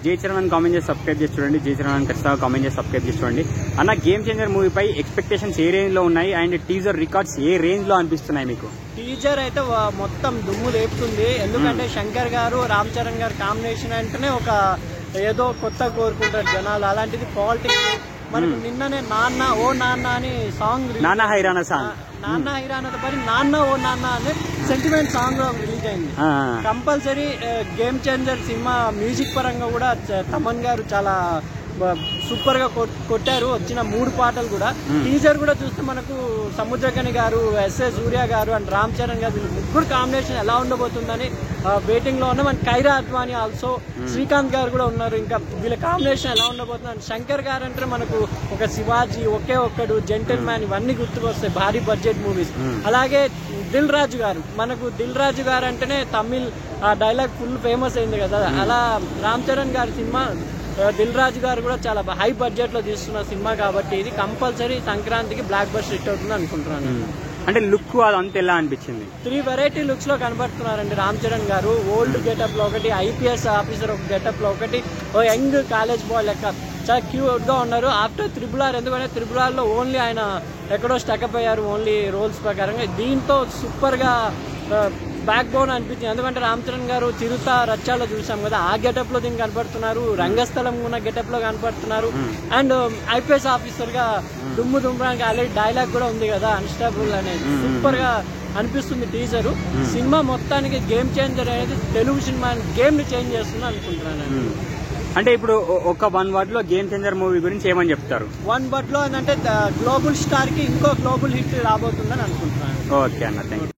జై చరణ్ కామెంట్ చేసి సబ్స్క్రైబ్ చేసి చూడండి. జై చరణ్ ఖచ్చితంగా కామెంట్ చేసి సబ్స్క్రైబ్ చేసి చూడండి. అన్న, గేమ్ చేంజర్ మూవీపై ఎక్స్పెక్టేషన్స్ ఏ రేంజ్ లో ఉన్నాయి and teaser records A range లో అనిపిస్తున్నాయి మీకు? టీజర్ అయితే మొత్తం దుమ్ము లేపుతుంది. ఎందుకంటే శంకర్ గారు రామ్ చరణ్ గారు కాంబినేషన్ అంటేనే ఒక ఏదో కొత్త కోరుకుంటారు జనాలు. అలాంటిది పాలిటిక్స్ మనకు నిన్ననే నాన్న ఓ నాన్న అని సాంగ్, నాన్న హైరానా సాంగ్, నాన్న హైరానాతో పాటు నాన్న ఓ నాన్న అనే సెంటిమెంట్ సాంగ్ రిలీజ్ అయింది. Compulsory game changer cinema music పరంగా కూడా తమన్ గారు చాలా సూపర్ గా కొట్టారు. వచ్చిన 3 పాటలు కూడా. టీజర్ కూడా చూస్తే మనకు సముద్రకని గారు, ఎస్ఏ సూర్య గారు అండ్ రామ్ చరణ్ గారు వీళ్ళు ముగ్గురు కాంబినేషన్ ఎలా ఉండబోతుందని వెయిటింగ్ లో ఉన్నాం. అండ్ ఖైరా అద్వానీ ఆల్సో, శ్రీకాంత్ గారు కూడా ఉన్నారు. ఇంకా వీళ్ళ కాంబినేషన్ ఎలా ఉండబోతుంది. అండ్ శంకర్ గారు అంటే మనకు ఒక శివాజీ, ఒకే ఒక్కడు, జెంటిల్ మ్యాన్ ఇవన్నీ గుర్తుకొస్తాయి భారీ బడ్జెట్ మూవీస్. అలాగే దిల్ రాజు గారు, మనకు దిల్ రాజు గారు అంటేనే తమిళ్ డైలాగ్ ఫుల్ ఫేమస్ అయింది కదా. అలా రామ్ చరణ్ గారి సినిమా, దిల్ రాజు గారు కూడా చాలా హై బడ్జెట్ లో తీస్తున్న సినిమా కాబట్టి ఇది కంపల్సరీ సంక్రాంతికి బ్లాక్ బస్టర్ హిట్ అవుతుంది అనుకుంటున్నాను. అంటే లుక్ అదంతా ఎలా అనిపించింది? 3 వెరైటీ లుక్స్ లో కనబడుతున్నారండి రామ్ చరణ్ గారు. ఓల్డ్ గెటప్ లో ఒకటి, ఐపీఎస్ ఆఫీసర్ ఒక గెటప్ లో ఒకటి, ఓ యంగ్ కాలేజ్ బాయ్ లెక్క చాలా క్యూట్ గా ఉన్నారు. ఆఫ్టర్ RRR, ఎందుకంటే RRR లో ఓన్లీ ఆయన ఎక్కడో స్టకప్ అయ్యారు ఓన్లీ రోల్స్ ప్రకారంగా. దీంతో సూపర్ గా బ్యాక్ బోన్ అనిపించింది. ఎందుకంటే రామ్ చరణ్ గారు చిరుత రచ్చాలో చూసాం కదా, ఆ గెటప్ లో దీన్ని కనపడుతున్నారు. రంగస్థలం ఉన్న గెటప్ లో కనపడుతున్నారు. అండ్ ఐపీఎస్ ఆఫీసర్ గా దుమ్ము దుమ్మడానికి ఆల్రెడీ డైలాగ్ కూడా ఉంది కదా, అన్స్టాపుల్ అనేది. సూపర్ గా అనిపిస్తుంది టీజర్. సినిమా మొత్తానికి గేమ్ చేంజర్ అనేది తెలుగు సినిమా గేమ్ ని చేంజ్ చేస్తుంది అనుకుంటున్నాను. అంటే ఇప్పుడు ఒక 1 వర్డ్ లో గేమ్ చేంజర్ మూవీ గురించి ఏమని చెప్తారు? 1 వర్డ్ లో ఏంటంటే గ్లోబల్ స్టార్ కి ఇంకో గ్లోబల్ హిట్ రాబోతుందని అనుకుంటున్నాను. ఓకే అన్న, థ్యాంక్ యూ.